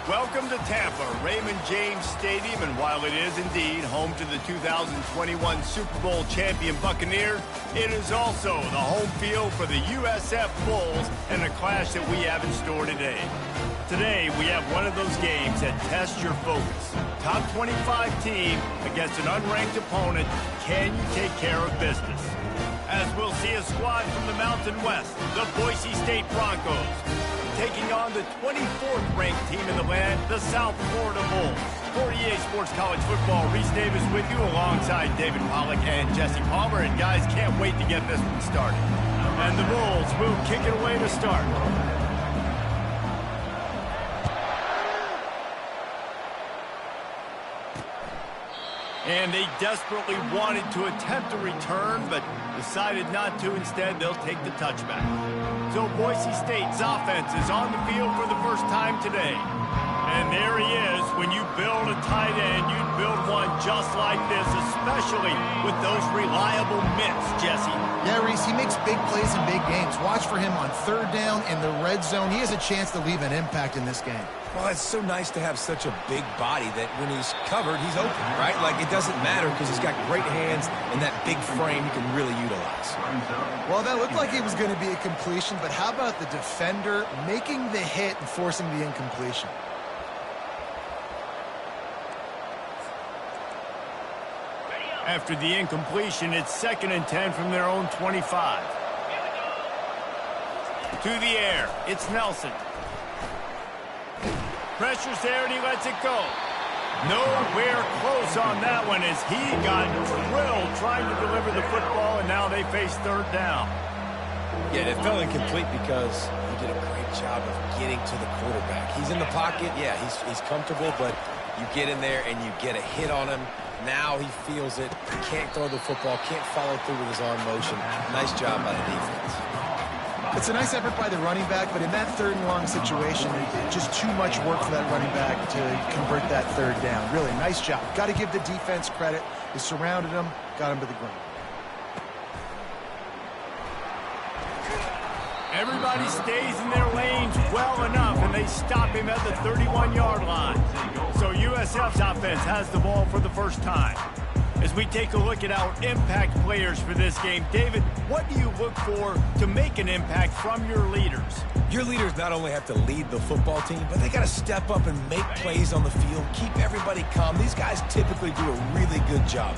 Welcome to Tampa, Raymond James Stadium, and while it is indeed home to the 2021 Super Bowl champion Buccaneers, it is also the home field for the USF Bulls and a clash that we have in store today. Today, we have one of those games that tests your focus. Top 25 team against an unranked opponent. Can you take care of business? As we'll see a squad from the Mountain West, the Boise State Broncos, taking on the 24th ranked team in the land, the South Florida Bulls. For EA Sports College Football, Reese Davis with you alongside David Pollack and Jesse Palmer. And guys, can't wait to get this one started. And the Bulls will kick it away to start. And they desperately wanted to attempt a return, but decided not to. Instead, they'll take the touchback. So Boise State's offense is on the field for the first time today. And there he is. When you build a tight end, you build one just like this, especially with those reliable mitts, Jesse. Yeah, Reese, he makes big plays in big games. Watch for him on third down in the red zone. He has a chance to leave an impact in this game. Well, it's so nice to have such a big body that when he's covered, he's open, right? Like, it doesn't matter because he's got great hands and that big frame you can really utilize. Well, that looked like it was going to be a completion, but how about the defender making the hit and forcing the incompletion? After the incompletion, it's 2nd and 10 from their own 25. To the air, it's Nelson. Pressure's there, and he lets it go. Nowhere close on that one as he got drilled trying to deliver the football, and now they face third down. Yeah, it fell incomplete because he did a great job of getting to the quarterback. He's in the pocket. Yeah, he's comfortable, but you get in there and you get a hit on him. Now he feels it. He can't throw the football, can't follow through with his arm motion. Nice job by the defense. It's a nice effort by the running back, but in that third and long situation, just too much work for that running back to convert that third down. Really, nice job. Got to give the defense credit. They surrounded him, got him to the ground. Everybody stays in their lanes well enough, and they stop him at the 31-yard line. So USF's offense has the ball for the first time. As we take a look at our impact players for this game, David, what do you look for to make an impact from your leaders? Your leaders not only have to lead the football team, but they got to step up and make plays on the field, keep everybody calm. These guys typically do a really good job.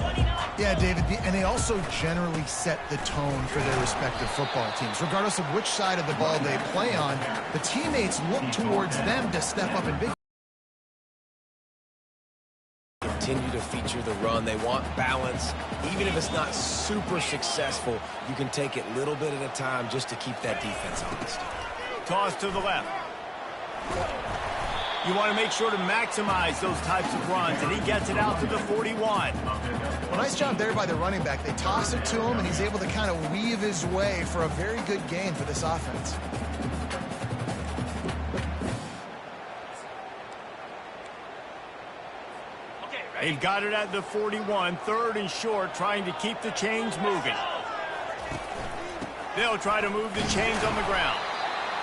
Yeah, David, and they also generally set the tone for their respective football teams. Regardless of which side of the ball they play on, the teammates look towards them to step up and big. Continue to feature the run. They want balance. Even if it's not super successful, you can take it little bit at a time just to keep that defense honest. Toss to the left. You want to make sure to maximize those types of runs, and he gets it out to the 41. Well, nice job there by the running back. They toss it to him, and he's able to kind of weave his way for a very good gain for this offense. They've got it at the 41, 3rd and short, trying to keep the chains moving. They'll try to move the chains on the ground.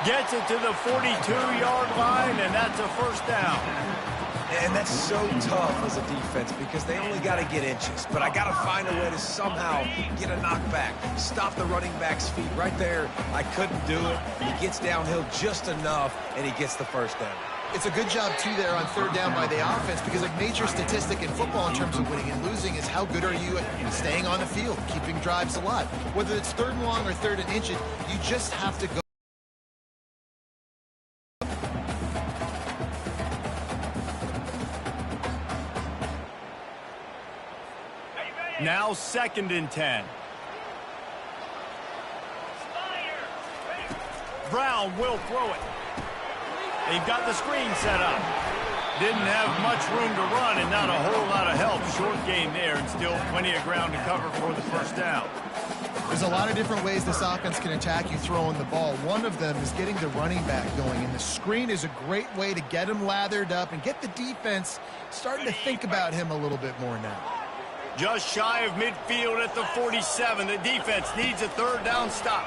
Gets it to the 42-yard line, and that's a first down. And that's so tough as a defense because they only got to get inches. But I got to find a way to somehow get a knockback, stop the running back's feet. Right there, I couldn't do it. He gets downhill just enough, and he gets the first down. It's a good job, too, there on third down by the offense because a major statistic in football in terms of winning and losing is how good are you at staying on the field, keeping drives alive. Whether it's 3rd and long or 3rd and inches, you just have to go. Now 2nd and 10. Brown will throw it. They've got the screen set up. Didn't have much room to run and not a whole lot of help. Short game there and still plenty of ground to cover for the first down. There's a lot of different ways this offense can attack you throwing the ball. One of them is getting the running back going, and the screen is a great way to get him lathered up and get the defense starting to think about him a little bit more now. Just shy of midfield at the 47. The defense needs a 3rd down stop.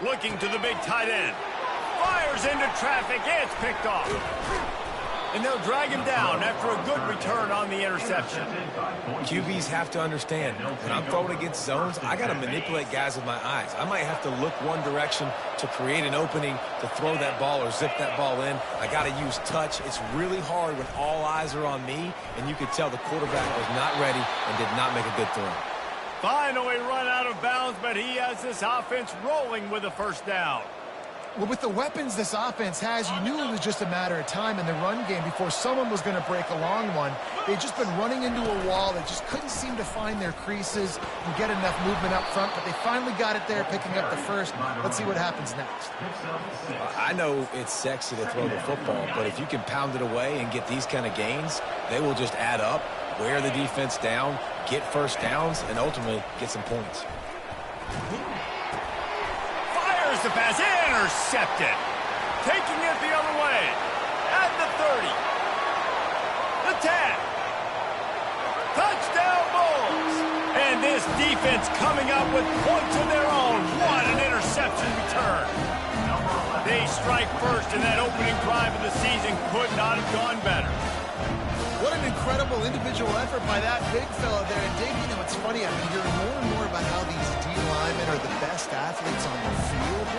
Looking to the big tight end. Fires into traffic. It's picked off. And they'll drag him down after a good return on the interception. QBs have to understand, when I'm throwing against zones, I got to manipulate guys with my eyes. I might have to look one direction to create an opening to throw that ball or zip that ball in. I got to use touch. It's really hard when all eyes are on me, and you could tell the quarterback was not ready and did not make a good throw. Finally run out of bounds, but he has this offense rolling with a first down. Well, with the weapons this offense has, you knew it was just a matter of time in the run game before someone was going to break a long one. They'd just been running into a wall. They just couldn't seem to find their creases and get enough movement up front, but they finally got it there, picking up the first. Let's see what happens next. I know it's sexy to throw the football, but if you can pound it away and get these kind of gains, they will just add up, wear the defense down, get first downs, and ultimately get some points. The pass intercepted. Taking it the other way. At the 30. The 10. Touchdown Bulls. And this defense coming up with points of their own. What an interception return. They strike first, and that opening drive of the season could not have gone better. What an incredible individual effort by that big fella there. And Dave, you know, it's funny, I've been hearing more and more about how these D linemen are the best athletes on the field.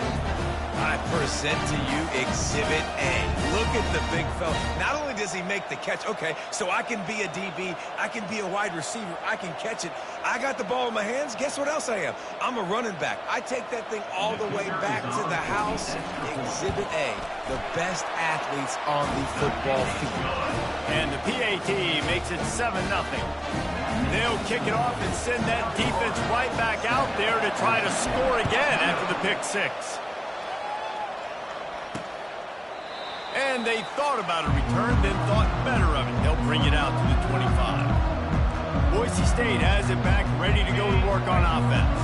I present to you Exhibit A. Look at the big fella. Not only does he make the catch, okay, so I can be a DB, I can be a wide receiver, I can catch it. I got the ball in my hands. Guess what else I am? I'm a running back. I take that thing all the way back to the house. Exhibit A, the best athletes on the football field. And the PAT makes it 7-0. They'll kick it off and send that defense right back out there to try to score again after the pick six. And they thought about a return, then thought better of it. They'll bring it out to the 25. Boise State has it back, ready to go to work on offense.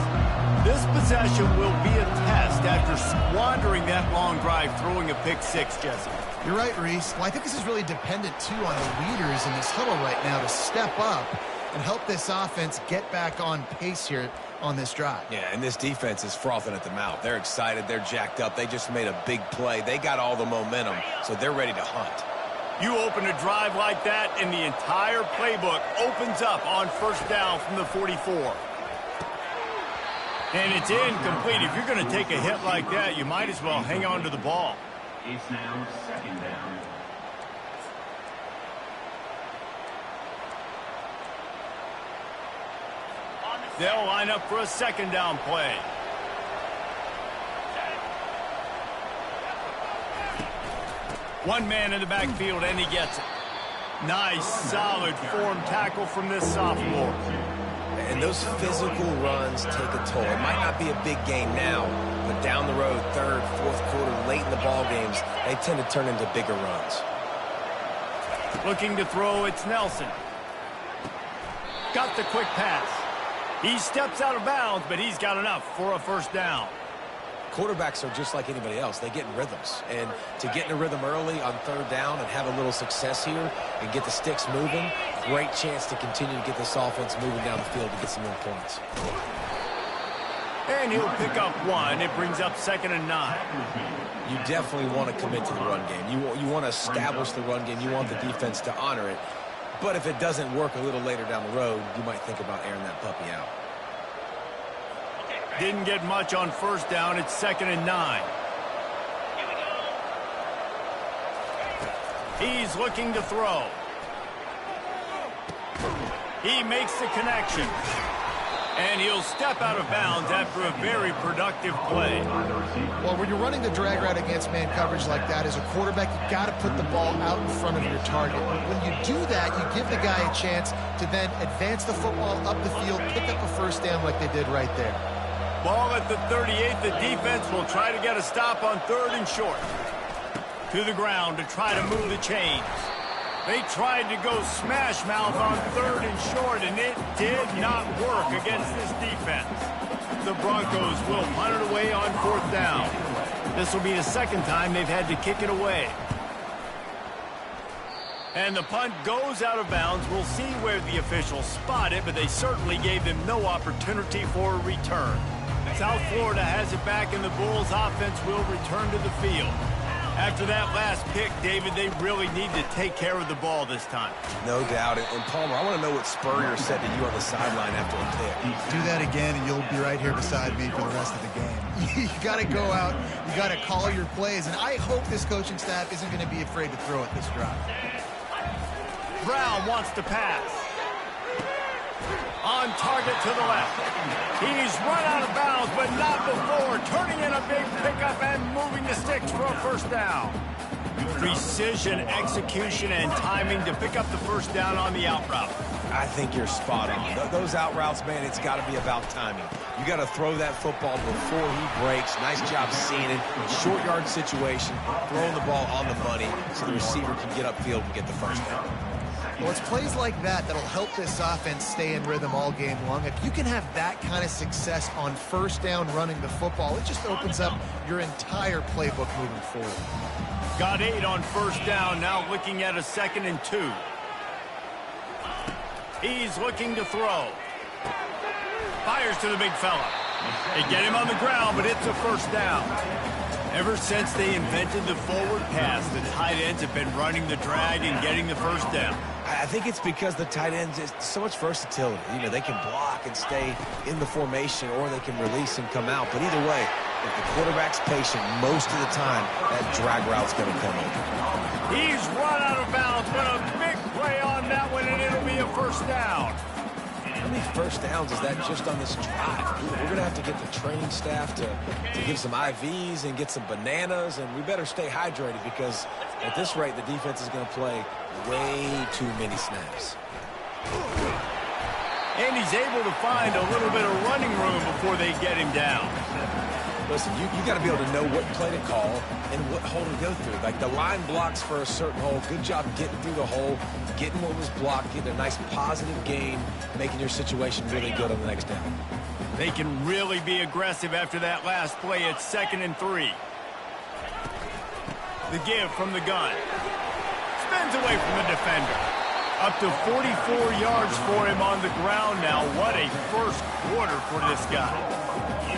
This possession will be a test after squandering that long drive, throwing a pick six, Jesse. You're right, Reese. Well, I think this is really dependent, too, on the leaders in this huddle right now to step up and help this offense get back on pace here on this drive. Yeah, and this defense is frothing at the mouth. They're excited. They're jacked up. They just made a big play. They got all the momentum, so they're ready to hunt. You open a drive like that, and the entire playbook opens up on first down from the 44. And it's incomplete. If you're going to take a hit like that, you might as well hang on to the ball. It's now second down. They'll line up for a second down play. One man in the backfield, and he gets it. Nice, solid form tackle from this sophomore. And those physical runs take a toll. It might not be a big game now, but down the road, third, fourth quarter, late in the ball games, they tend to turn into bigger runs. Looking to throw, it's Nelson. Got the quick pass. He steps out of bounds, but he's got enough for a first down. Quarterbacks are just like anybody else. They get in rhythms. And to get in a rhythm early on third down and have a little success here and get the sticks moving, great chance to continue to get this offense moving down the field to get some more points. And he'll pick up one. It brings up 2nd and 9. You definitely want to commit to the run game. You want to establish the run game. You want the defense to honor it. But if it doesn't work a little later down the road, you might think about airing that puppy out. Didn't get much on first down. It's 2nd and 9. He's looking to throw. He makes the connection. And he'll step out of bounds after a very productive play. Well, when you're running the drag route against man coverage like that, as a quarterback, you got to put the ball out in front of your target. When you do that, you give the guy a chance to then advance the football up the field, pick up a first down like they did right there. Ball at the 38. The defense will try to get a stop on 3rd and short. To the ground to try to move the chains. They tried to go smash mouth on 3rd and short, and it did not work against this defense. The Broncos will punt it away on 4th down. This will be the 2nd time they've had to kick it away. And the punt goes out of bounds. We'll see where the officials spot it, but they certainly gave them no opportunity for a return. South Florida has it back, and the Bulls offense will return to the field. After that last pick, David, they really need to take care of the ball this time. No doubt. And Palmer, I want to know what Spurrier said to you on the sideline after a pick. Do that again, and you'll be right here beside me for the rest of the game. You got to go out. You got to call your plays, and I hope this coaching staff isn't going to be afraid to throw it this drive. Brown wants to pass. On target to the left. He's run out of bounds, but not before. Turning in a big pickup and moving the sticks for a first down. Precision, execution, and timing to pick up the first down on the out route. I think you're spot on. Those out routes, man, it's got to be about timing. You got to throw that football before he breaks. Nice job seeing it. Short yard situation, throwing the ball on the money so the receiver can get upfield and get the first down. Well, it's plays like that that'll help this offense stay in rhythm all game long. If you can have that kind of success on first down running the football, it just opens up your entire playbook moving forward. Got 8 on first down, now looking at a 2nd and 2. He's looking to throw. Fires to the big fella. They get him on the ground, but it's a first down. Ever since they invented the forward pass, the tight ends have been running the drag and getting the first down. I think it's because the tight ends is so much versatility. You know, they can block and stay in the formation, or they can release and come out. But either way, if the quarterback's patient most of the time, that drag route's going to come in. He's run out of bounds, but a big play on that one, and it'll be a first down. How many first downs is that just on this drive? We're going to have to get the training staff to give some IVs and get some bananas, and we better stay hydrated because at this rate, the defense is going to play way too many snaps. And he's able to find a little bit of running room before they get him down. Listen, you got to be able to know what play to call and what hole to go through. Like the line blocks for a certain hole. Good job getting through the hole, getting what was blocked, getting a nice positive gain, making your situation really good on the next down. They can really be aggressive after that last play. It's 2nd and 3. The give from the gun. Spins away from the defender. Up to 44 yards for him on the ground now. What a first quarter for this guy.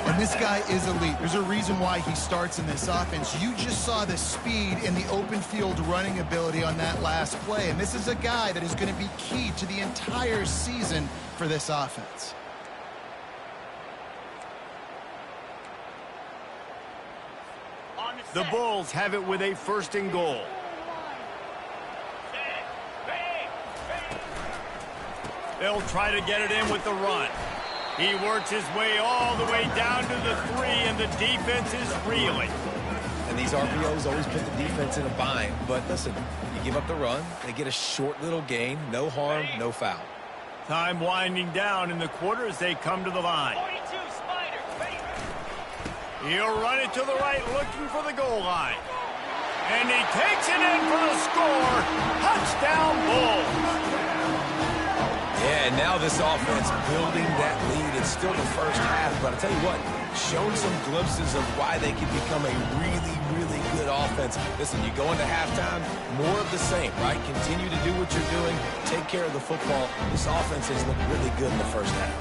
And this guy is elite. There's a reason why he starts in this offense. You just saw the speed and the open field running ability on that last play. And this is a guy that is going to be key to the entire season for this offense. The Bulls have it with a 1st and goal. They'll try to get it in with the run. He works his way all the way down to the 3, and the defense is reeling. And these RPOs always put the defense in a bind. But listen, you give up the run, they get a short little gain, no harm, no foul. Time winding down in the quarter as they come to the line. He'll run it to the right, looking for the goal line. And he takes it in for the score. Touchdown, Bulls. Yeah, and now this offense building that lead. It's still the first half, but I tell you what, showing some glimpses of why they can become a really, really good offense. Listen, you go into halftime, more of the same, right? Continue to do what you're doing, take care of the football. This offense has looked really good in the first half.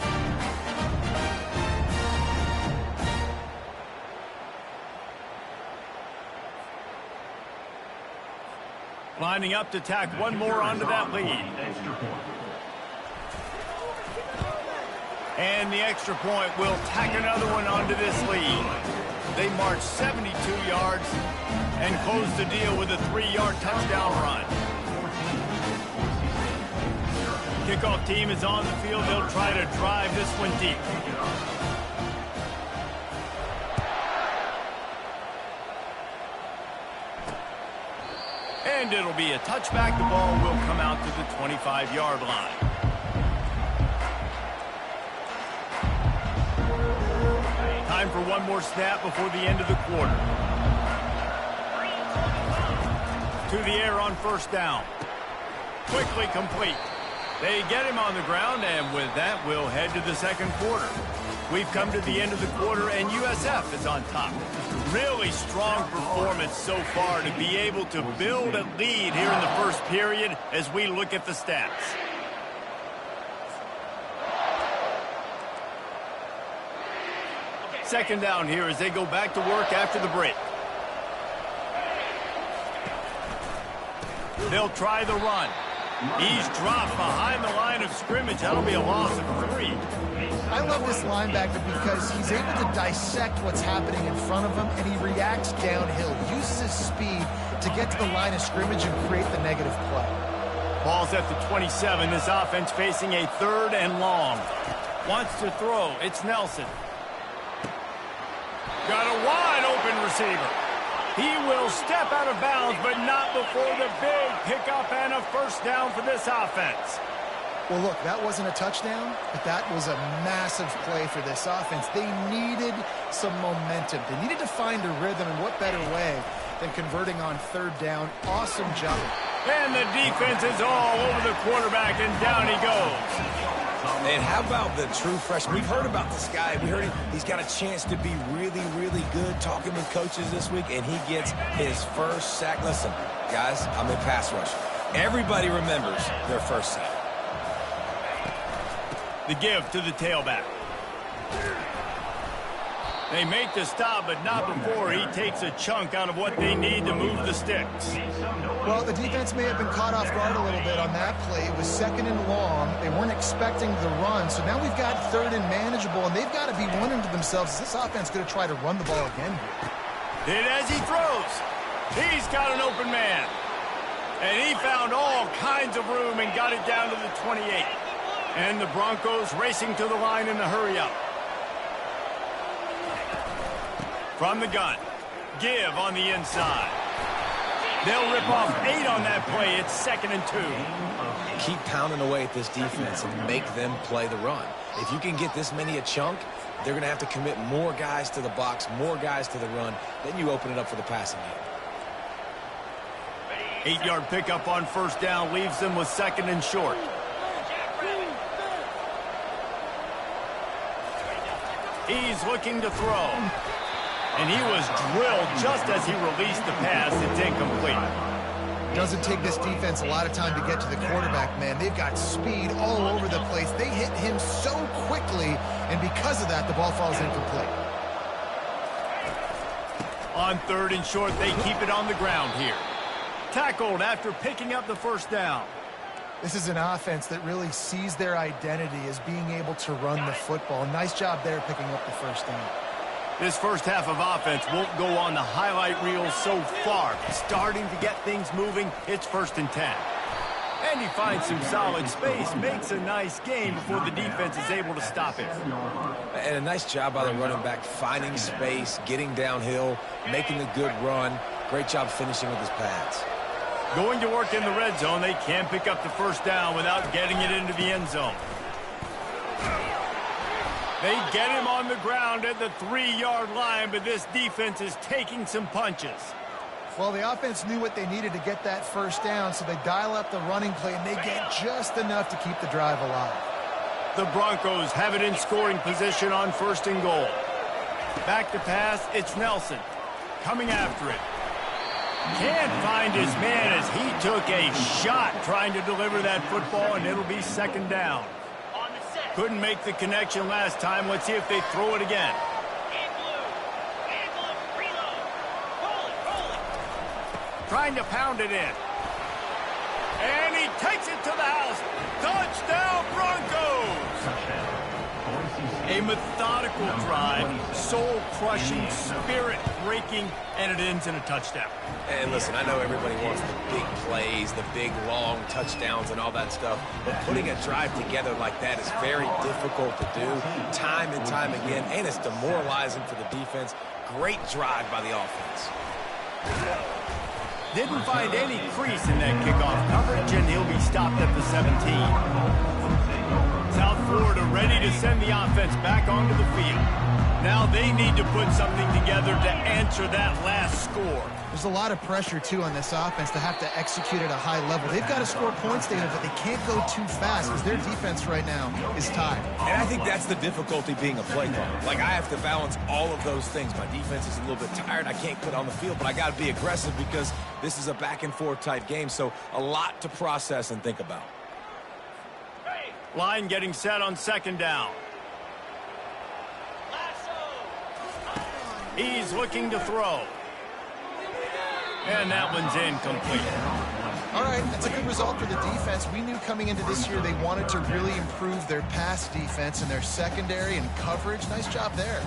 Lining up to tack one more onto that lead. And the extra point will tack another one onto this lead. They march 72 yards and close the deal with a 3-yard touchdown run. Kickoff team is on the field. They'll try to drive this one deep. And it'll be a touchback. The ball will come out to the 25-yard line. Time for one more snap before the end of the quarter. To the air on first down. Quickly complete. They get him on the ground, and with that, we'll head to the second quarter. We've come to the end of the quarter, and USF is on top. Really strong performance so far to be able to build a lead here in the first period as we look at the stats. Second down here as they go back to work after the break. They'll try the run. He's dropped behind the line of scrimmage. That'll be a loss of 3. I love this linebacker because he's able to dissect what's happening in front of him, and he reacts downhill, uses his speed to get to the line of scrimmage and create the negative play. Ball's at the 27. This offense facing a 3rd and long. Wants to throw. It's Nelson. Got a wide open receiver. He will step out of bounds, but not before the big pickup and a first down for this offense. Well, look, that wasn't a touchdown, but that was a massive play for this offense. They needed some momentum. They needed to find a rhythm, and what better way than converting on 3rd down. Awesome job. And the defense is all over the quarterback, and down he goes. And how about the true freshman? We've heard about this guy. We heard he's got a chance to be really, really good talking with coaches this week, and he gets his first sack. Listen, guys, I'm in pass rush. Everybody remembers their first sack. The give to the tailback. They make the stop, but not before he takes a chunk out of what they need to move the sticks. Well, the defense may have been caught off guard a little bit on that play. It was 2nd and long. They weren't expecting the run. So now we've got 3rd and manageable, and they've got to be wondering to themselves, is this offense going to try to run the ball again here? And as he throws, he's got an open man. And he found all kinds of room and got it down to the 28. And the Broncos racing to the line in the hurry-up. From the gun, give on the inside. They'll rip off 8 on that play. It's 2nd and 2. Keep pounding away at this defense and make them play the run. If you can get this many a chunk, they're going to have to commit more guys to the box, more guys to the run. Then you open it up for the passing game. 8-yard pickup on 1st down leaves them with 2nd and short. He's looking to throw. And he was drilled just as he released the pass. It's incomplete. Doesn't take this defense a lot of time to get to the quarterback, man. They've got speed all over the place. They hit him so quickly, and because of that, the ball falls incomplete. On 3rd and short, they keep it on the ground here. Tackled after picking up the 1st down. This is an offense that really sees their identity as being able to run the football. Nice job there picking up the 1st down. This first half of offense won't go on the highlight reel so far. Starting to get things moving, it's 1st and 10. And he finds some solid space, makes a nice game before the defense is able to stop it. And a nice job by the running back, finding space, getting downhill, making the good run. Great job finishing with his pads. Going to work in the red zone, they can pick up the 1st down without getting it into the end zone. They get him on the ground at the 3-yard line, but this defense is taking some punches. Well, the offense knew what they needed to get that 1st down, so they dial up the running play, and they get just enough to keep the drive alive. The Broncos have it in scoring position on 1st and goal. Back to pass, it's Nelson. Coming after it. Can't find his man as he took a shot trying to deliver that football, and it'll be 2nd down. Couldn't make the connection last time. Let's see if they throw it again. Trying to pound it in. And he takes it to the house. Touchdown, Broncos! A methodical drive, soul-crushing, spirit-breaking, and it ends in a touchdown. And listen, I know everybody wants the big plays, the big, long touchdowns and all that stuff, but putting a drive together like that is very difficult to do time and time again, and it's demoralizing for the defense. Great drive by the offense. Didn't find any crease in that kickoff coverage, and he'll be stopped at the 17. South Florida ready to send the offense back onto the field. Now they need to put something together to answer that last score. There's a lot of pressure, too, on this offense to have to execute at a high level. They've got to score points, David, but they can't go too fast because their defense right now is tired. And I think that's the difficulty being a play caller. Like, I have to balance all of those things. My defense is a little bit tired. I can't put on the field, but I got to be aggressive because this is a back-and-forth type game, so a lot to process and think about. Line getting set on 2nd down. He's looking to throw. And that one's incomplete. All right, that's a good result for the defense. We knew coming into this year they wanted to really improve their pass defense and their secondary and coverage. Nice job there.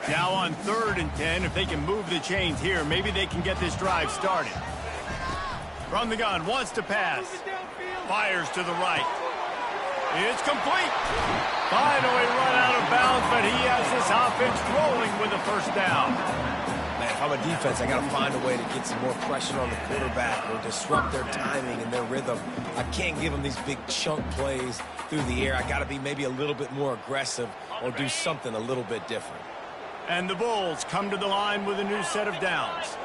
Now on 3rd and 10, if they can move the chains here, maybe they can get this drive started. From the gun, wants to pass. Fires to the right. It's complete. Finally run out of bounds, but he has this offense rolling with a first down. Man, if I'm a defense, I got to find a way to get some more pressure on the quarterback or disrupt their timing and their rhythm. I can't give them these big chunk plays through the air. I got to be maybe a little bit more aggressive or do something a little bit different. And the Bulls come to the line with a new set of downs.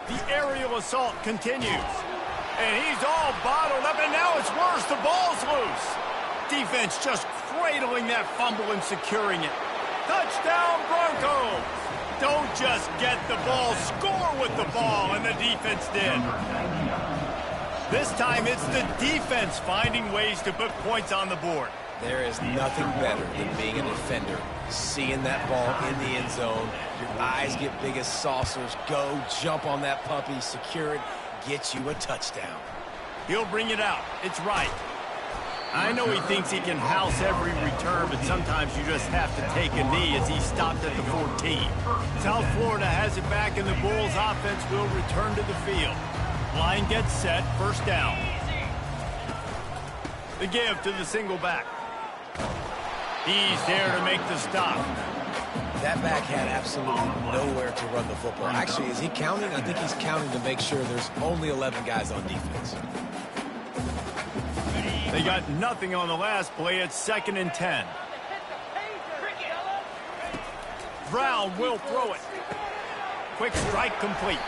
The aerial assault continues. And he's all bottled up, and now it's worse. The ball's loose. Defense just cradling that fumble and securing it. Touchdown, Broncos. Don't just get the ball, score with the ball, and the defense did. This time it's the defense finding ways to put points on the board. There is nothing better than being a defender, seeing that ball in the end zone. Your eyes get big as saucers. Go, jump on that puppy, secure it, get you a touchdown. He'll bring it out. It's right. I know he thinks he can house every return, but sometimes you just have to take a knee as he stopped at the 14. South Florida has it back, and the Bulls offense will return to the field. Line gets set, first down. The give to the single back. He's there to make the stop. That back had absolutely nowhere to run the football. Actually, is he counting? I think he's counting to make sure there's only 11 guys on defense. They got nothing on the last play. It's 2nd and 10. Brown will throw it. Quick strike complete.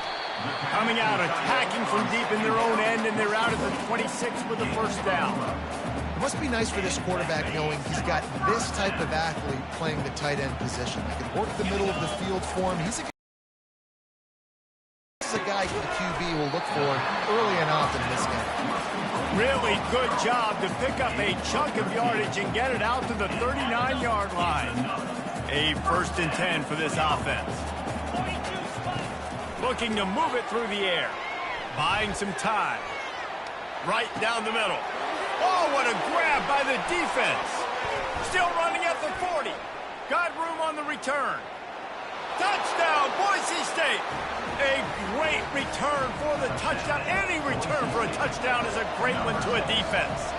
Coming out, attacking from deep in their own end, and they're out at the 26 with the first down. It must be nice for this quarterback knowing he's got this type of athlete playing the tight end position. He can work the middle of the field for him. He's a guy the QB will look for early and often in this game. Really good job to pick up a chunk of yardage and get it out to the 39-yard line. A 1st and 10 for this offense. Looking to move it through the air. Buying some time. Right down the middle. Oh, what a grab by the defense. Still running at the 40. Got room on the return. Touchdown, Boise State. A great return for the touchdown. Any return for a touchdown is a great one to a defense.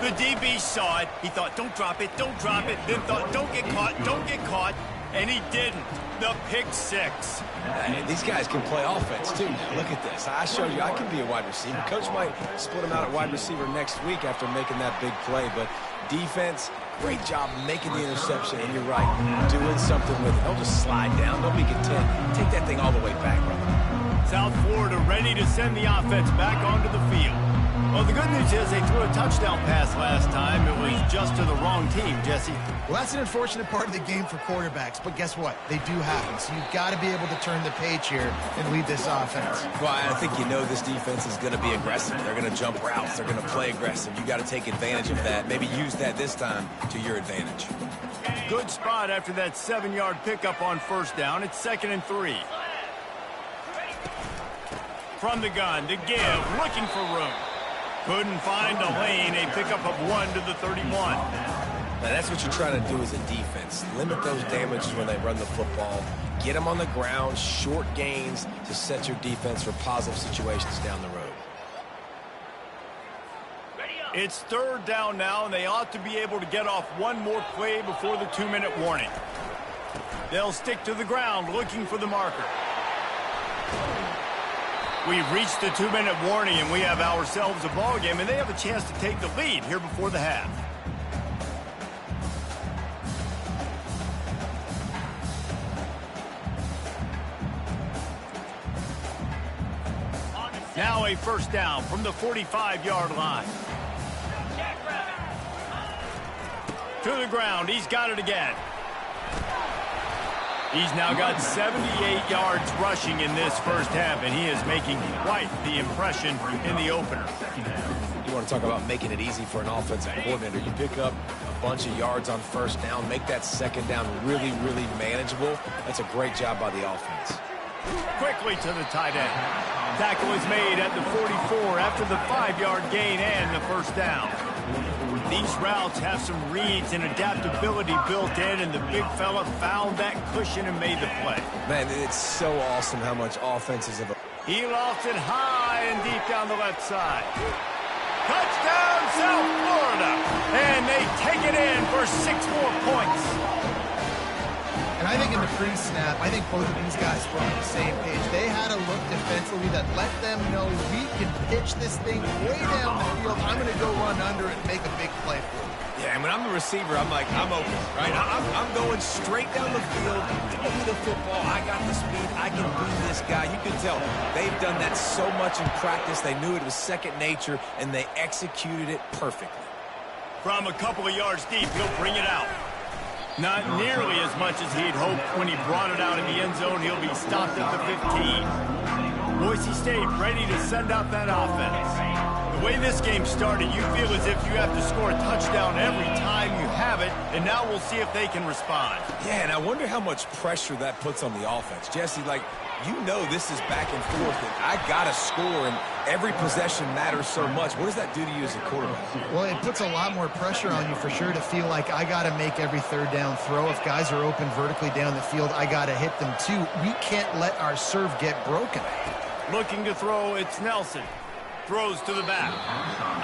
The DB saw it. He thought, don't drop it, don't drop it. Then thought, don't get caught, don't get caught. And he didn't. The pick six. These guys can play offense, too. Look at this. I showed you I can be a wide receiver. Coach might split him out at wide receiver next week after making that big play. But defense, great job making the interception. And you're right, doing something with it. Don't just slide down. Don't be content. Take that thing all the way back, brother. South Florida ready to send the offense back onto the field. Well, the good news is they threw a touchdown pass last time. It was just to the wrong team, Jesse. Well, that's an unfortunate part of the game for quarterbacks, but guess what? They do happen, so you've got to be able to turn the page here and lead this offense. Well, I think you know this defense is going to be aggressive. They're going to jump routes. They're going to play aggressive. You got to take advantage of that. Maybe use that this time to your advantage. Good spot after that 7-yard pickup on first down. It's 2nd and 3. From the gun to give, looking for room. Couldn't find a lane. A pickup of 1 to the 31. Now, that's what you're trying to do as a defense. Limit those damages when they run the football. Get them on the ground, short gains to set your defense for positive situations down the road. It's 3rd down now, and they ought to be able to get off one more play before the 2-minute warning. They'll stick to the ground looking for the marker. We've reached the 2-minute warning, and we have ourselves a ball game, and they have a chance to take the lead here before the half. Now a first down from the 45-yard line. To the ground. He's got it again. He's now got 78 yards rushing in this first half, and he is making quite the impression in the opener. You want to talk about making it easy for an offensive coordinator. You pick up a bunch of yards on first down, make that second down really, really manageable. That's a great job by the offense. Quickly to the tight end. Tackle is made at the 44 after the 5-yard gain and the first down. These routes have some reads and adaptability built in, and the big fella found that cushion and made the play. Man, it's so awesome how much offenses have... He lofts it high and deep down the left side. Touchdown, South Florida. And they take it in for 6 more points. And I think in the pre-snap, I think both of these guys were on the same page. They had a look defensively that let them know we can pitch this thing way down the field. I'm going to go run under it and make a big play for it. Yeah, and when I'm the receiver, I'm like, I'm open, right? I'm going straight down the field. Give me the football. I got the speed. I can beat this guy. You can tell they've done that so much in practice. They knew it was second nature, and they executed it perfectly. From a couple of yards deep, he'll bring it out. Not nearly as much as he'd hoped when he brought it out in the end zone. He'll be stopped at the 15. Boise State ready to send out that offense. The way this game started, you feel as if you have to score a touchdown every time you have it, and now we'll see if they can respond. Yeah, and I wonder how much pressure that puts on the offense. Jesse, like, you know this is back and forth, and I got to score, and every possession matters so much. What does that do to you as a quarterback? Well, it puts a lot more pressure on you for sure to feel like I got to make every third down throw. If guys are open vertically down the field, I got to hit them too. We can't let our serve get broken. Looking to throw, it's Nelson. Throws to the back.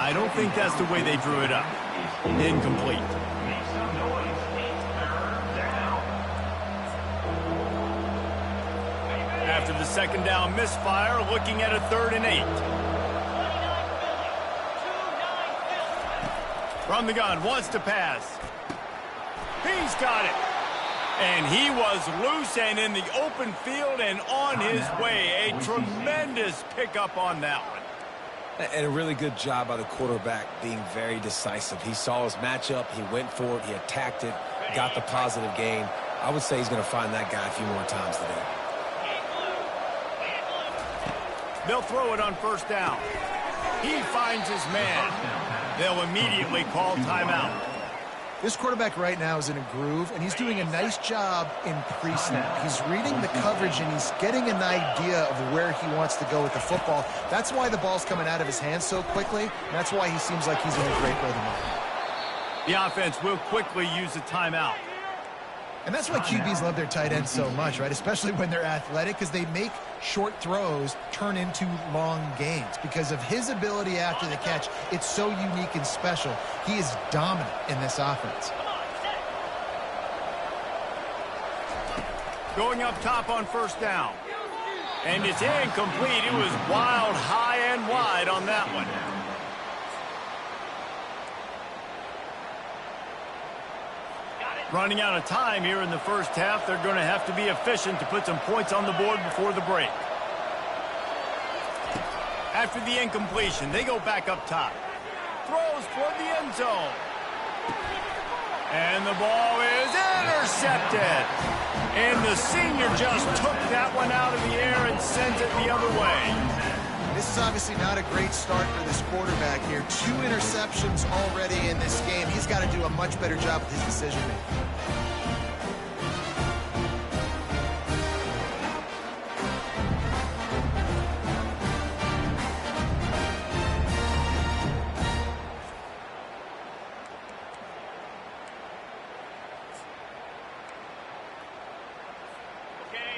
I don't think that's the way they drew it up. Incomplete. After the second down misfire, looking at a 3rd and 8. From the gun, wants to pass. He's got it. And he was loose and in the open field and on his way. A tremendous pickup on that one. And a really good job by the quarterback being very decisive. He saw his matchup, he went for it, he attacked it, got the positive gain. I would say he's going to find that guy a few more times today. They'll throw it on first down. He finds his man. They'll immediately call timeout. This quarterback right now is in a groove, and he's doing a nice job in pre-snap. He's reading the coverage, and he's getting an idea of where he wants to go with the football. That's why the ball's coming out of his hands so quickly, and that's why he seems like he's in a great rhythm. The offense will quickly use a timeout. And that's why QBs love their tight ends so much, right? Especially when they're athletic, because they make short throws turn into long gains. Because of his ability after the catch, it's so unique and special. He is dominant in this offense. Going up top on first down. And it's incomplete. It was wild, high and wide on that one. Running out of time here in the first half. They're going to have to be efficient to put some points on the board before the break. After the incompletion, they go back up top. Throws toward the end zone. And the ball is intercepted. And the senior just took that one out of the air and sent it the other way. This is obviously not a great start for this quarterback here. 2 interceptions already in this game. He's got to do a much better job with his decision-making.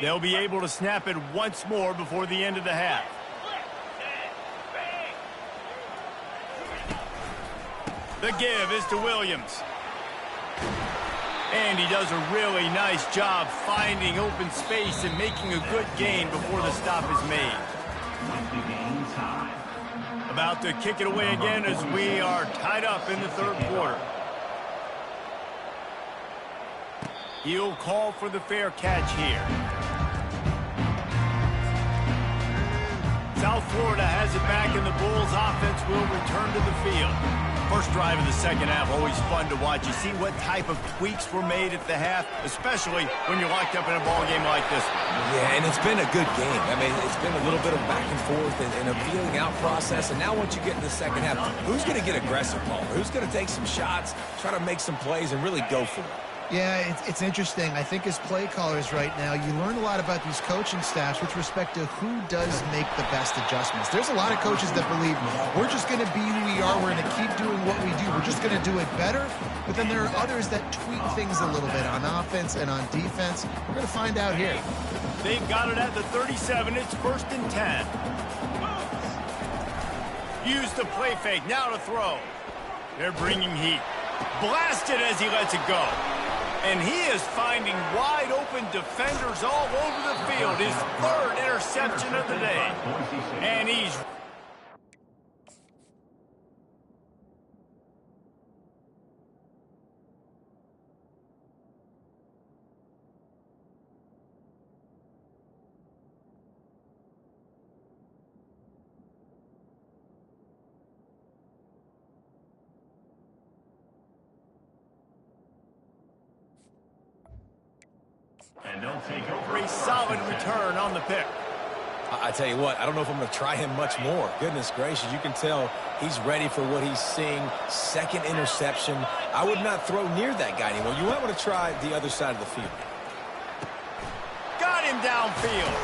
They'll be able to snap it once more before the end of the half. The give is to Williams. And he does a really nice job finding open space and making a good gain before the stop is made. About to kick it away again as we are tied up in the third quarter. He'll call for the fair catch here. South Florida has it back, and the Bulls offense will return to the field. First drive of the second half, always fun to watch. You see what type of tweaks were made at the half, especially when you're locked up in a ball game like this one. Yeah, and it's been a good game. I mean, it's been a little bit of back and forth and a feeling out process. And now once you get in the second half, who's going to get aggressive, Paul? Who's going to take some shots, try to make some plays, and really go for it? Yeah, it's interesting. I think as play callers right now, you learn a lot about these coaching staffs with respect to who does make the best adjustments. There's a lot of coaches that believe we're just going to be who we are. We're going to keep doing what we do. We're just going to do it better. But then there are others that tweak things a little bit on offense and on defense. We're going to find out here. They've got it at the 37. It's 1st and 10. Use the play fake. Now to throw. They're bringing heat. Blasted as he lets it go. And he is finding wide-open defenders all over the field. His 3rd interception of the day. And he's... And they'll take over. A solid return on the pick. I tell you what, I don't know if I'm going to try him much more. Goodness gracious, you can tell he's ready for what he's seeing. 2nd interception. I would not throw near that guy anymore. You might want to try the other side of the field. Got him downfield.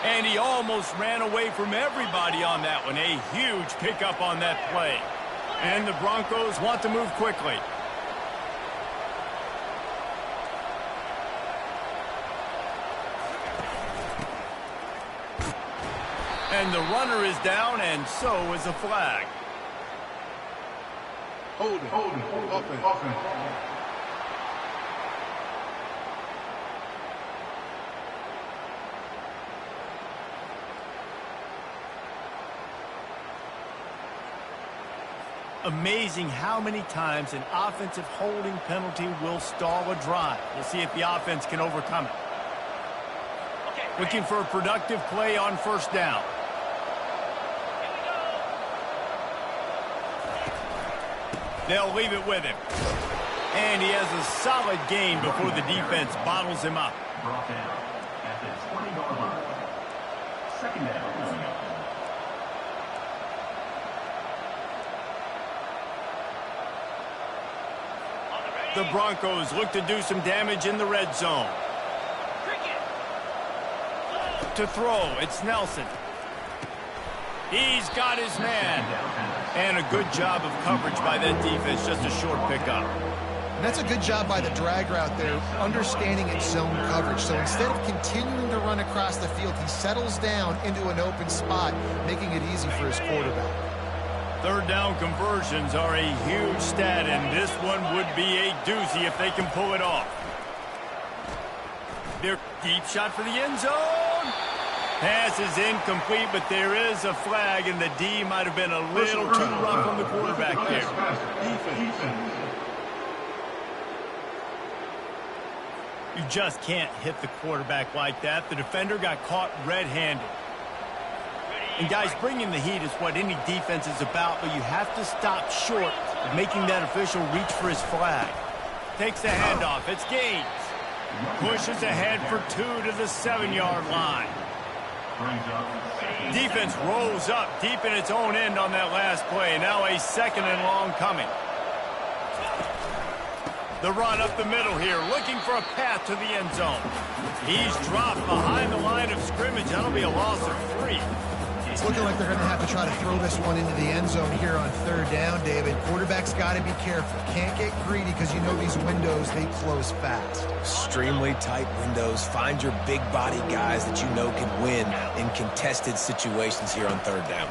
And he almost ran away from everybody on that one. A huge pickup on that play. And the Broncos want to move quickly. And the runner is down, and so is a flag. Hold it. Offense. Amazing how many times an offensive holding penalty will stall a drive. We'll see if the offense can overcome it. Looking for a productive play on 1st down. They'll leave it with him. And he has a solid gain before the defense bottles him up. Brought down at the 20-yard line. 2nd down. The Broncos look to do some damage in the red zone. To throw, it's Nelson. He's got his man. And a good job of coverage by that defense, just a short pickup. And that's a good job by the drag route there, understanding its zone coverage. So instead of continuing to run across the field, he settles down into an open spot, making it easy for his quarterback. 3rd down conversions are a huge stat, and this one would be a doozy if they can pull it off. Their deep shot for the end zone. Pass is incomplete, but there is a flag, and the D might have been a little too rough on the quarterback there. You just can't hit the quarterback like that. The defender got caught red-handed. And guys, bringing the heat is what any defense is about, but you have to stop short of making that official reach for his flag. Takes the handoff. It's Gaines. Pushes ahead for 2 to the 7-yard line. Defense rolls up deep in its own end on that last play. Now a 2nd and long coming. The run up the middle here, looking for a path to the end zone. He's dropped behind the line of scrimmage. That'll be a loss of 3. It's looking like they're going to have to try to throw this one into the end zone here on 3rd down, David. Quarterback's got to be careful. Can't get greedy because you know these windows, they close fast. Extremely tight windows. Find your big body guys that you know can win in contested situations here on 3rd down.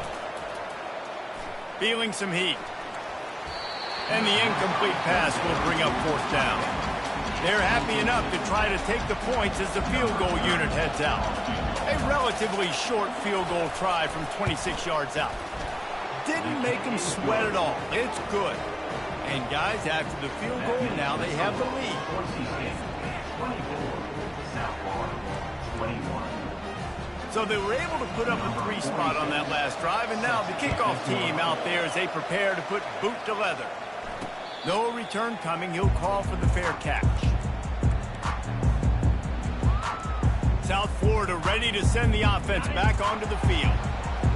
Feeling some heat. And the incomplete pass will bring up 4th down. They're happy enough to try to take the points as the field goal unit heads out. A relatively short field goal try from 26 yards out. Didn't make them sweat at all. It's good. And guys, after the field goal, now they have the lead. So they were able to put up a 3 spot on that last drive, and now the kickoff team out there as they prepare to put boot to leather. No return coming. He'll call for the fair catch. South Florida ready to send the offense back onto the field.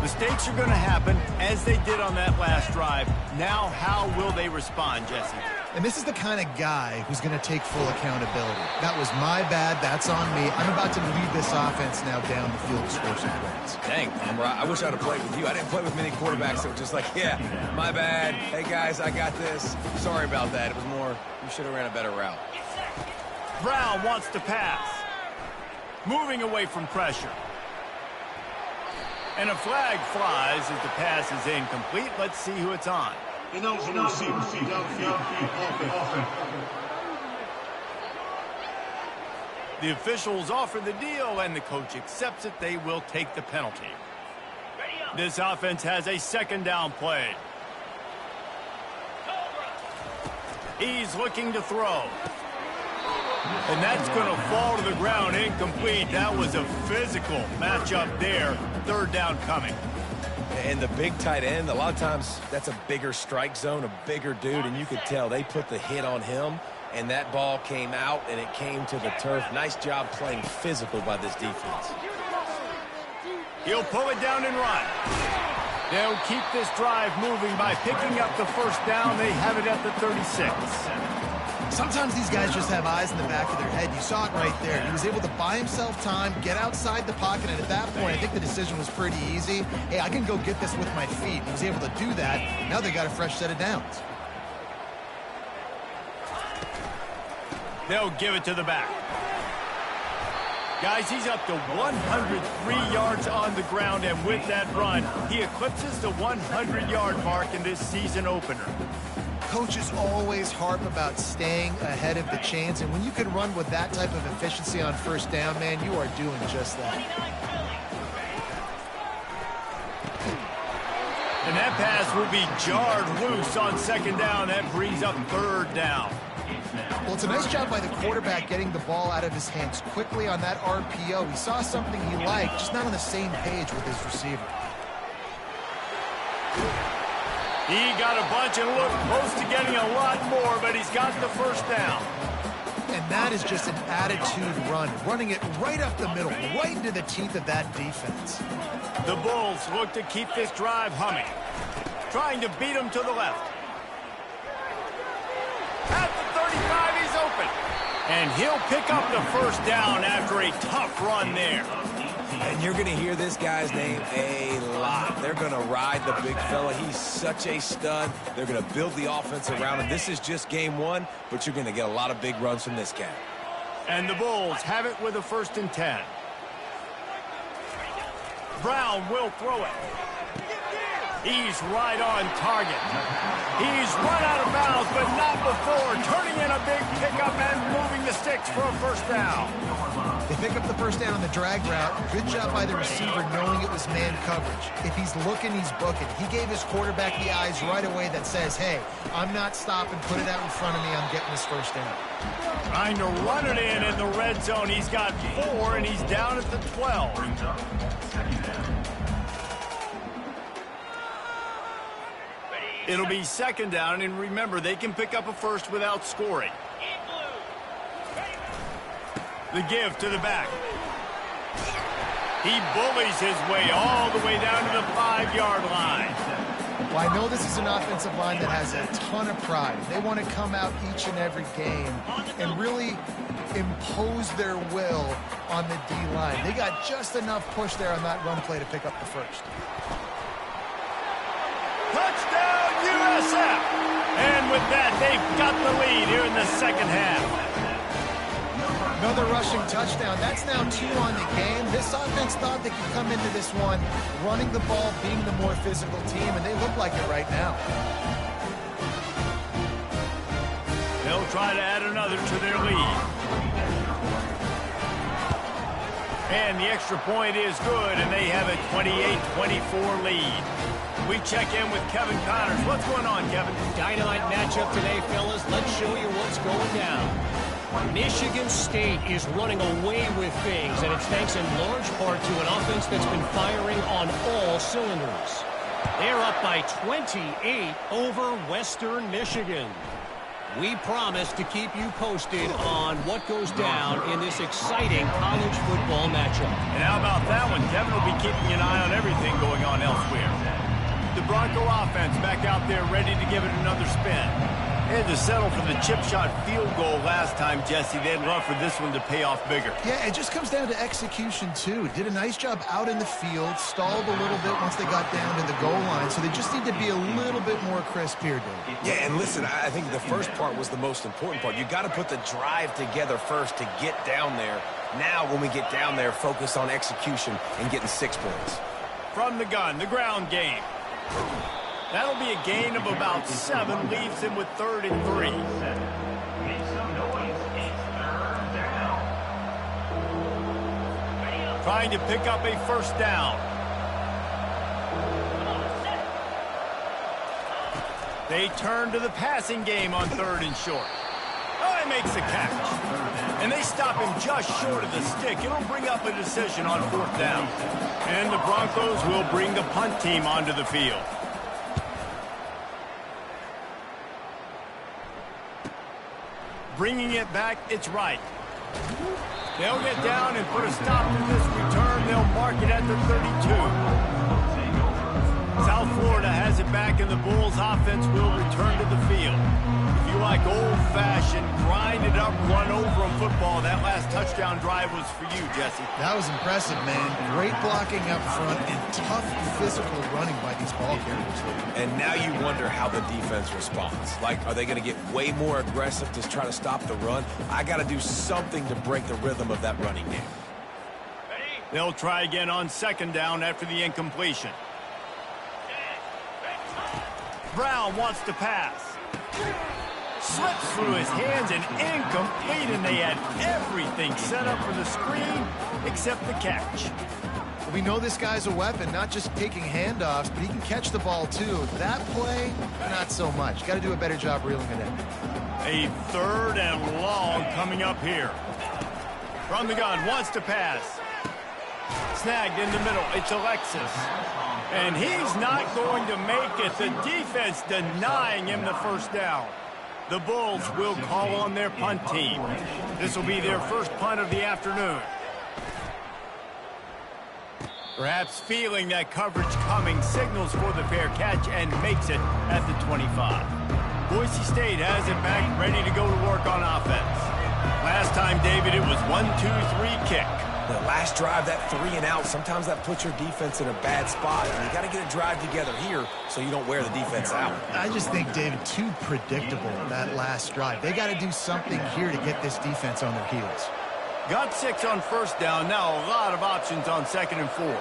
Mistakes are going to happen as they did on that last drive. Now, how will they respond, Jesse? And this is the kind of guy who's going to take full accountability. That was my bad. That's on me. I'm about to lead this offense now down the field to score some points. Dang, I wish I'd have played with you. I didn't play with many quarterbacks that were just like, yeah, my bad. Hey, guys, I got this. Sorry about that. It was more, you should have ran a better route. Brown wants to pass. Moving away from pressure. And a flag flies as the pass is incomplete. Let's see who it's on. The officials offer the deal, and the coach accepts it. They will take the penalty. This offense has a second down play. He's looking to throw. And that's going to fall to the ground incomplete. That was a physical matchup there. Third down coming. And the big tight end, a lot of times that's a bigger strike zone, a bigger dude, and you could tell they put the hit on him, and that ball came out, and it came to the turf. Nice job playing physical by this defense. He'll pull it down and run. They'll keep this drive moving by picking up the first down. They have it at the 36. Sometimes these guys just have eyes in the back of their head. You saw it right there. He was able to buy himself time, get outside the pocket, and at that point, I think the decision was pretty easy. Hey, I can go get this with my feet. He was able to do that. Now they got a fresh set of downs. They'll give it to the back. Guys, he's up to 103 yards on the ground, and with that run, he eclipses the 100-yard mark in this season opener. Coaches always harp about staying ahead of the chains, and when you can run with that type of efficiency on first down, man, you are doing just that. And that pass will be jarred loose on second down. That brings up third down. Well, it's a nice job by the quarterback getting the ball out of his hands quickly on that RPO. He saw something he liked, just not on the same page with his receiver. He got a bunch and looked close to getting a lot more, but he's got the first down. And that is just an attitude run, running it right up the middle, right into the teeth of that defense. The Bulls look to keep this drive humming, trying to beat him to the left. At the 35, he's open. And he'll pick up the first down after a tough run there. And you're going to hear this guy's name a lot. They're going to ride the big fella. He's such a stud. They're going to build the offense around him. This is just game one, but you're going to get a lot of big runs from this guy. And the Bulls have it with a 1st and 10. Brown will throw it. He's right on target. He's run out of bounds, but not before. Turning in a big pickup and moving the sticks for a first down. They pick up the first down on the drag route. Good job by the receiver knowing it was man coverage. If he's looking, he's booking. He gave his quarterback the eyes right away that says, hey, I'm not stopping. Put it out in front of me. I'm getting this first down. Trying to run it in the red zone. He's got 4, and he's down at the 12. It'll be second down, and remember, they can pick up a first without scoring. The give to the back. He bullies his way all the way down to the 5-yard line. Well, I know this is an offensive line that has a ton of pride. They want to come out each and every game and really impose their will on the D-line. They got just enough push there on that run play to pick up the first. Touchdown, USF! And with that, they've got the lead here in the second half. Another rushing touchdown. That's now 2 on the game. This offense thought they could come into this one running the ball, being the more physical team, and they look like it right now. They'll try to add another to their lead. And the extra point is good, and they have a 28-24 lead. We check in with Kevin Connors. What's going on, Kevin? Dynamite matchup today, fellas. Let's show you what's going down. Michigan State is running away with things, and it's thanks in large part to an offense that's been firing on all cylinders. They're up by 28 over Western Michigan. We promise to keep you posted on what goes down in this exciting college football matchup. And how about that one? Kevin will be keeping an eye on everything going on elsewhere. The Bronco offense back out there ready to give it another spin. They had to settle for the chip shot field goal last time, Jesse. They'd love for this one to pay off bigger. Yeah, it just comes down to execution, too. Did a nice job out in the field, stalled a little bit once they got down to the goal line, so they just need to be a little bit more crisp here, Dave. Yeah, and listen, I think the first part was the most important part. You got to put the drive together first to get down there. Now, when we get down there, focus on execution and getting 6 points. From the gun, the ground game. That'll be a gain of about 7, leaves him with 3rd and 3. Make some noise. It's third down. Trying to pick up a first down. They turn to the passing game on 3rd and short. Oh, he makes the catch. And they stop him just short of the stick. It'll bring up a decision on 4th down. And the Broncos will bring the punt team onto the field. Bringing it back, it's right. They'll get down and put a stop to this return. They'll mark it at the 32. South Florida has it back, and the Bulls offense will return to the field. If you like old-fashioned, grind-it-up, run-over-them football, that last touchdown drive was for you, Jesse. That was impressive, man. Great blocking up front and tough physical running by these ball carriers. And now you wonder how the defense responds. Like, are they going to get way more aggressive to try to stop the run? I got to do something to break the rhythm of that running game. They'll try again on 2nd down after the incompletion. Brown wants to pass. Slips through his hands and incomplete, and they had everything set up for the screen except the catch. We know this guy's a weapon, not just taking handoffs, but he can catch the ball too. That play, not so much. Got to do a better job reeling it in. A 3rd and long coming up here. From the gun, wants to pass. Snagged in the middle, it's Alexis. And he's not going to make it. The defense denying him the first down. The Bulls will call on their punt team. This will be their first punt of the afternoon. Perhaps feeling that coverage coming, signals for the fair catch and makes it at the 25. Boise State has it back, ready to go to work on offense. Last time, David, it was 1-2-3 kick. The last drive, that 3 and out, sometimes that puts your defense in a bad spot. And you got to get a drive together here so you don't wear the defense out. I just think, David, too predictable, that last drive. They got to do something here to get this defense on their heels. Got 6 on 1st down. Now a lot of options on 2nd and 4.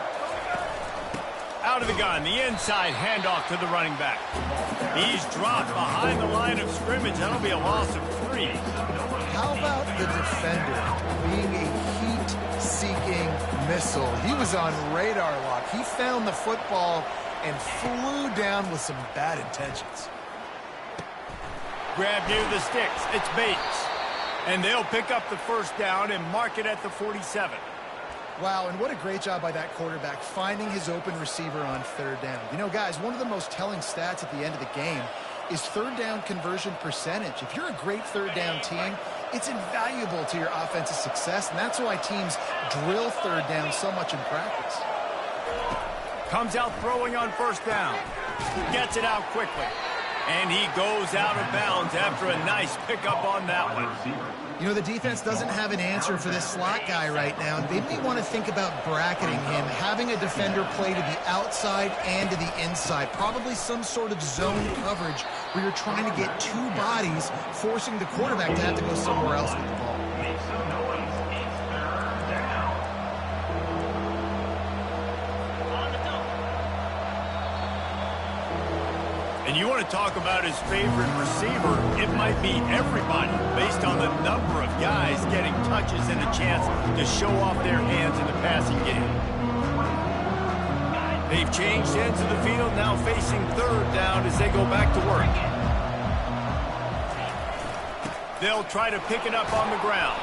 Out of the gun, the inside handoff to the running back. He's dropped behind the line of scrimmage. That'll be a loss of 3. How about the defender being a heat-seeking missile? He was on radar lock. He found the football and flew down with some bad intentions. Grab near the sticks. It's Bates. And they'll pick up the 1st down and mark it at the 47. Wow, and what a great job by that quarterback finding his open receiver on 3rd down. You know, guys, one of the most telling stats at the end of the game is 3rd down conversion percentage. If you're a great 3rd down team, it's invaluable to your offensive success, and that's why teams drill 3rd down so much in practice. Comes out throwing on 1st down. Gets it out quickly. And he goes out of bounds after a nice pickup on that one. You know, the defense doesn't have an answer for this slot guy right now. They may want to think about bracketing him, having a defender play to the outside and to the inside. Probably some sort of zone coverage where you're trying to get 2 bodies, forcing the quarterback to have to go somewhere else with the ball. Make some noise. It's third down. And you want to talk about his favorite receiver, it might be everybody, based on the number of guys getting touches and a chance to show off their hands in the passing game. They've changed ends of the field, now facing 3rd down as they go back to work. They'll try to pick it up on the ground.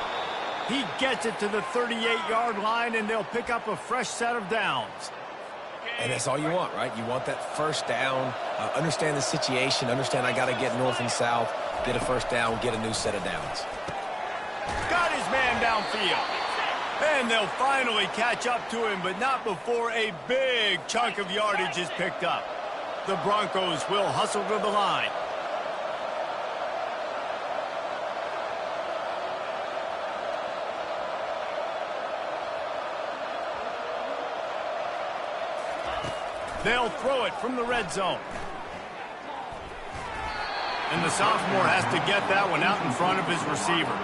He gets it to the 38-yard line, and they'll pick up a fresh set of downs. And that's all you want, right? You want that first down, understand the situation, understand I got to get north and south, get a first down, get a new set of downs. Got his man downfield. And they'll finally catch up to him, but not before a big chunk of yardage is picked up. The Broncos will hustle to the line. They'll throw it from the red zone. And the sophomore has to get that one out in front of his receiver.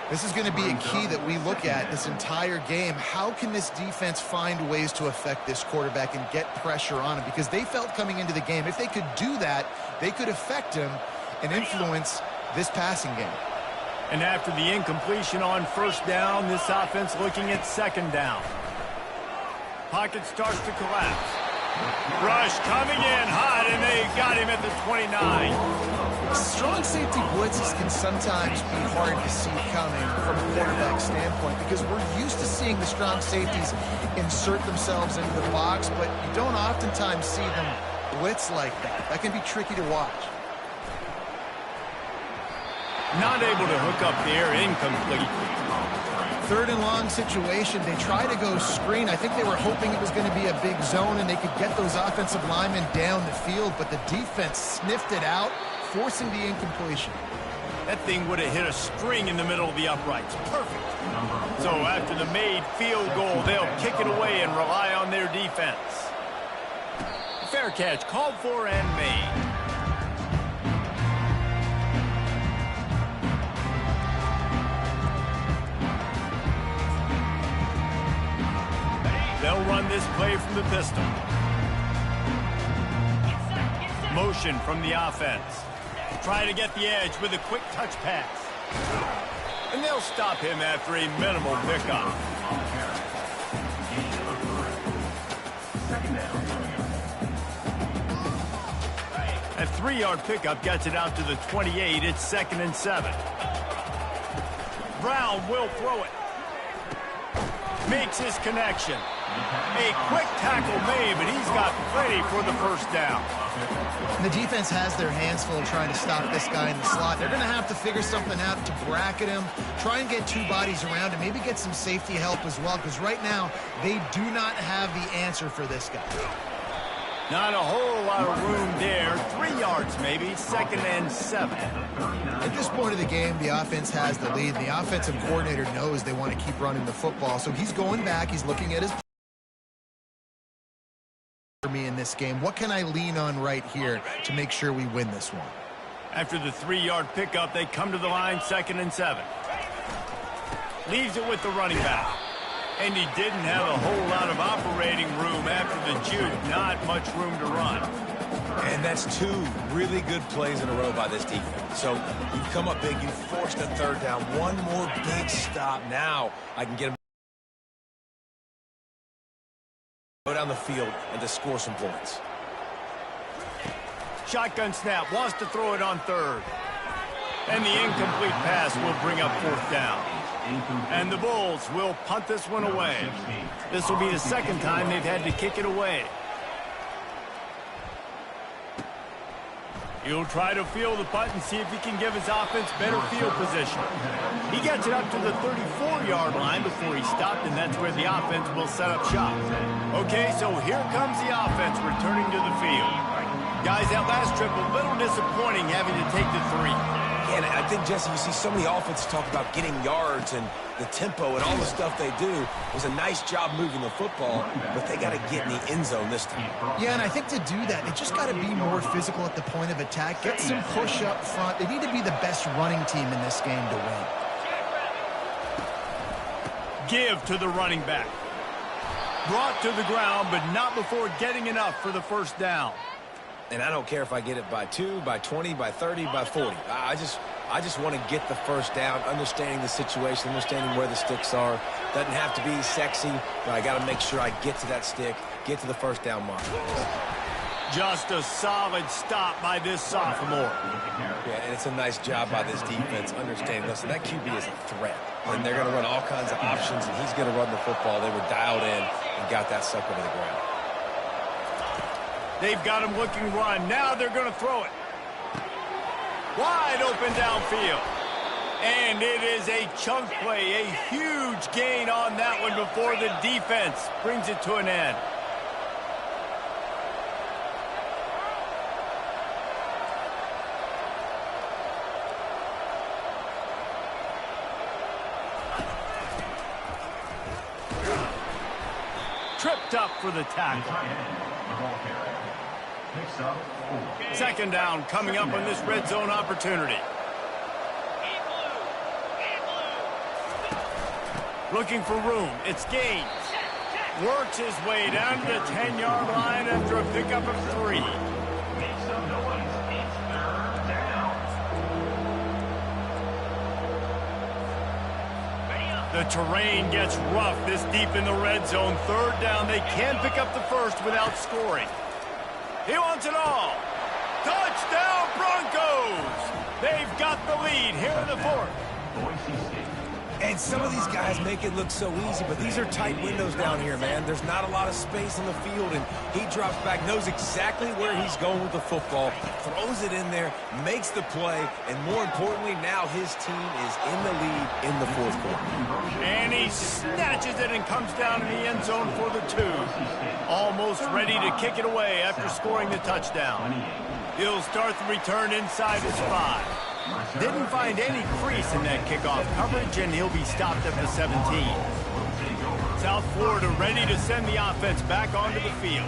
This is going to be a key that we look at this entire game. How can this defense find ways to affect this quarterback and get pressure on him? Because they felt coming into the game, if they could do that, they could affect him and influence this passing game. And after the incompletion on first down, this offense looking at second down. Pocket starts to collapse. Rush coming in hot, and they got him at the 29. Strong safety blitzes can sometimes be hard to see coming from a quarterback standpoint because we're used to seeing the strong safeties insert themselves into the box, but you don't oftentimes see them blitz like that. That can be tricky to watch. Not able to hook up there, incomplete. Third and long situation. They try to go screen. I think they were hoping it was going to be a big zone and they could get those offensive linemen down the field, but the defense sniffed it out, forcing the incompletion. That thing would have hit a string in the middle of the uprights. Perfect. So after the made field goal, they'll kick it away and rely on their defense. Fair catch called for and made. They'll run this play from the pistol. Motion from the offense. Try to get the edge with a quick touch pass. And they'll stop him after a minimal pickup. A 3-yard pickup gets it out to the 28. It's 2nd and 7. Brown will throw it. Makes his connection. A quick tackle made, but he's got plenty for the first down. And the defense has their hands full trying to stop this guy in the slot. They're going to have to figure something out to bracket him, try and get two bodies around him, maybe get some safety help as well, because right now they do not have the answer for this guy. Not a whole lot of room there. 3 yards maybe, 2nd and 7. At this point of the game, the offense has the lead. The offensive coordinator knows they want to keep running the football, so he's going back. He's looking at his me in this game. What can I lean on right here to make sure we win this one? After the 3-yard pickup, they come to the line, 2nd and 7. Leaves it with the running back. And he didn't have a whole lot of operating room after the juke. Not much room to run. And that's 2 really good plays in a row by this defense. So you come up big, you forced a 3rd down. One more big stop. Now I can get him. Go down the field and to score some points. Shotgun snap, wants to throw it on 3rd. And the incomplete pass will bring up 4th down. And the Bulls will punt this one away. This will be the 2nd time they've had to kick it away. He'll try to field the punt and see if he can give his offense better field position. He gets it up to the 34-yard line before he stopped, and that's where the offense will set up shop. Okay, so here comes the offense returning to the field. Guys, that last trip, a little disappointing having to take the 3. And I think, Jesse, you see so many offenses talk about getting yards and the tempo and all the stuff they do. It was a nice job moving the football, but they got to get in the end zone this time. Yeah, and I think to do that, they just got to be more physical at the point of attack. Get some push up front. They need to be the best running team in this game to win. Give to the running back. Brought to the ground, but not before getting enough for the first down. And I don't care if I get it by 2, by 20, by 30, by 40. I just want to get the first down, understanding the situation, understanding where the sticks are. Doesn't have to be sexy, but I got to make sure I get to that stick, get to the first down mark. Just a solid stop by this sophomore. Yeah, and it's a nice job by this defense understanding, listen, that QB is a threat. And they're going to run all kinds of options, and he's going to run the football. They were dialed in and got that sucker to the ground. They've got him looking run. Now they're going to throw it. Wide open downfield. And it is a chunk play, a huge gain on that one before the defense brings it to an end. Tripped up for the tackle. Second down coming up on this red zone opportunity. Looking for room. It's Gaines. Works his way down to the 10-yard line after a pickup of 3. The terrain gets rough this deep in the red zone. Third down. They can pick up the first without scoring. He wants it all. Touchdown, Broncos! They've got the lead here in the fourth. Boise State. And some of these guys make it look so easy, but these are tight windows down here, man. There's not a lot of space on the field, and he drops back, knows exactly where he's going with the football, throws it in there, makes the play, and more importantly, now his team is in the lead in the fourth quarter. And he snatches it and comes down in the end zone for the 2. Almost ready to kick it away after scoring the touchdown. He'll start the return inside his 5. Didn't find any crease in that kickoff coverage, and he'll be stopped at the 17. South Florida ready to send the offense back onto the field.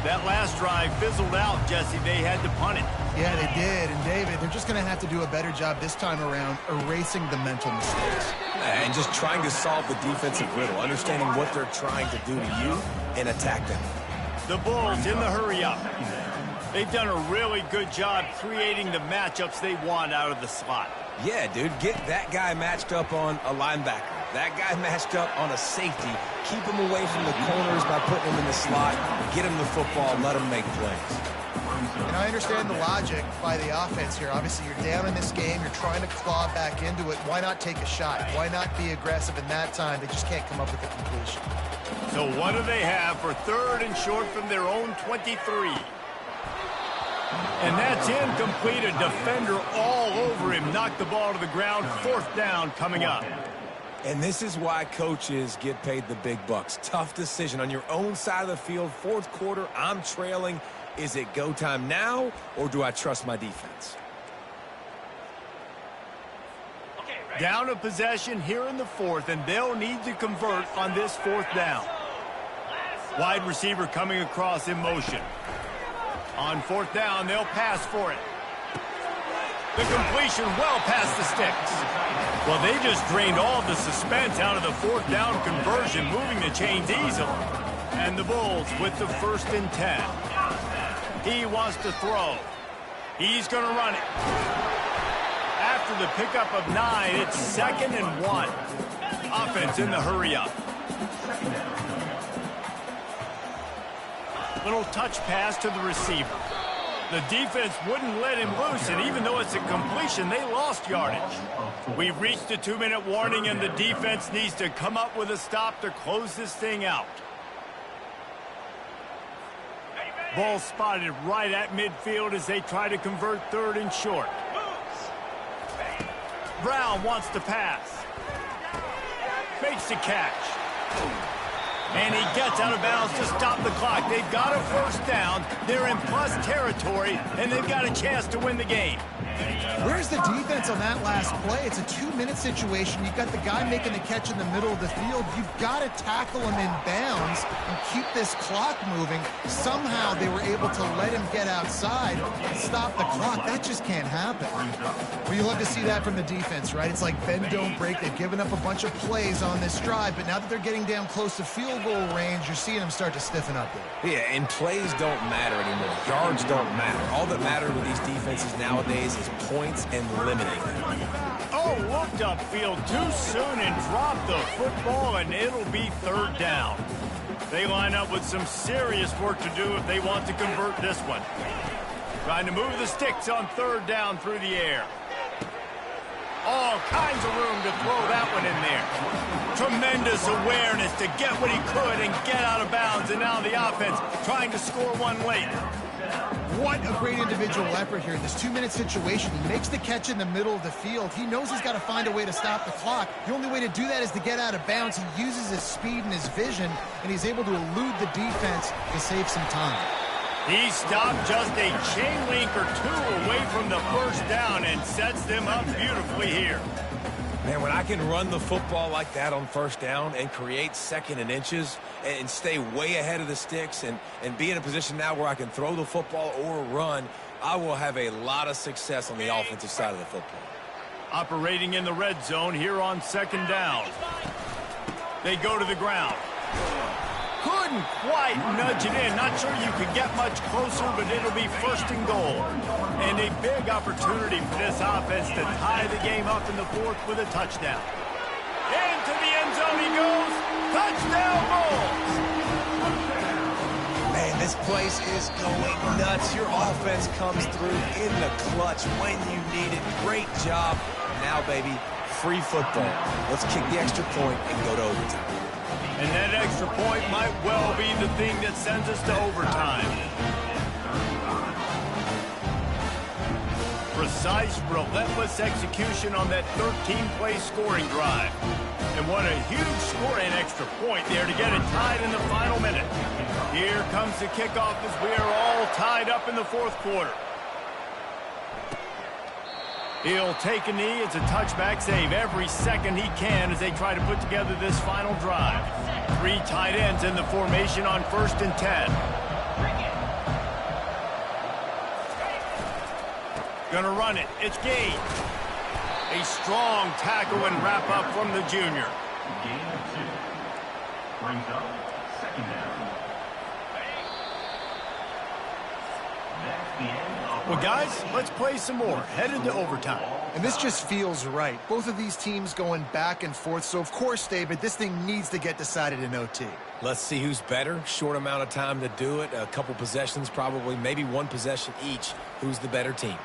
That last drive fizzled out, Jesse. They had to punt it. Yeah, they did. And, David, they're just going to have to do a better job this time around erasing the mental mistakes. And just trying to solve the defensive riddle, understanding what they're trying to do to you and attack them. The Bulls in the hurry-up. They've done a really good job creating the matchups they want out of the slot. Yeah, dude, get that guy matched up on a linebacker. That guy matched up on a safety. Keep him away from the corners by putting him in the slot. Get him the football. Let him make plays. And I understand the logic by the offense here. Obviously, you're down in this game. You're trying to claw back into it. Why not take a shot? Why not be aggressive in that time? They just can't come up with a completion. So what do they have for third and short from their own 23? And that's incomplete. A defender all over him. Knocked the ball to the ground. Fourth down coming up. And this is why coaches get paid the big bucks. Tough decision on your own side of the field. Fourth quarter, I'm trailing. Is it go time now, or do I trust my defense? Down a possession here in the fourth, and they'll need to convert on this fourth down. Wide receiver coming across in motion. On fourth down, they'll pass for it. The completion well past the sticks. Well, they just drained all the suspense out of the fourth down conversion, moving the chains easily. And the Bulls with the 1st and 10. He wants to throw. He's going to run it. After the pickup of 9, it's 2nd and 1. Offense in the hurry-up. Little touch pass to the receiver. The defense wouldn't let him loose, and even though it's a completion, they lost yardage. We've reached the 2-minute warning, and the defense needs to come up with a stop to close this thing out. Ball spotted right at midfield as they try to convert third and short. Brown wants to pass. Makes the catch. And he gets out of bounds to stop the clock. They've got a first down. They're in plus territory, and they've got a chance to win the game. Where's the defense on that last play? It's a 2-minute situation. You've got the guy making the catch in the middle of the field. You've got to tackle him in bounds and keep this clock moving. Somehow they were able to let him get outside and stop the clock. That just can't happen. Well, you love to see that from the defense, right? It's like bend, don't break. They've given up a bunch of plays on this drive, but now that they're getting down close to field goal range, you're seeing them start to stiffen up there. Yeah, and plays don't matter anymore. Yards don't matter. All that matters with these defenses nowadays is points and limiting them. Oh, looked upfield too soon and dropped the football, and it'll be third down. They line up with some serious work to do if they want to convert this one. Trying to move the sticks on third down through the air. All kinds of room to throw that one in there. Tremendous awareness to get what he could and get out of bounds. And now the offense trying to score one late. What a great individual effort here in this 2-minute situation. He makes the catch in the middle of the field. He knows he's got to find a way to stop the clock. The only way to do that is to get out of bounds. He uses his speed and his vision, and he's able to elude the defense to save some time. He stopped just a chain link or two away from the first down and sets them up beautifully here. Man, when I can run the football like that on first down and create second and inches and stay way ahead of the sticks and be in a position now where I can throw the football or run, I will have a lot of success on the offensive side of the football. Operating in the red zone here on second down. They go to the ground. Couldn't quite nudge it in. Not sure you could get much closer, but it'll be first and goal. And a big opportunity for this offense to tie the game up in the fourth with a touchdown. Into the end zone he goes. Touchdown Bulls! Man, this place is going nuts. Your offense comes through in the clutch when you need it. Great job. Now, baby, free football. Let's kick the extra point and go to overtime. And that extra point might well be the thing that sends us to overtime. Precise, relentless execution on that 13-play scoring drive. And what a huge score and extra point there to get it tied in the final minute. Here comes the kickoff as we are all tied up in the fourth quarter. He'll take a knee. It's a touchback save every second he can as they try to put together this final drive. 3 tight ends in the formation on 1st and 10. Gonna run it. It's Gage. A strong tackle and wrap up from the junior. Gain of 2. Brings up second down. That's the end of Well, guys, let's play some more. Headed to overtime. And this just feels right. Both of these teams going back and forth. So, of course, David, this thing needs to get decided in OT. Let's see who's better. Short amount of time to do it. A couple possessions probably, maybe one possession each. Who's the better team?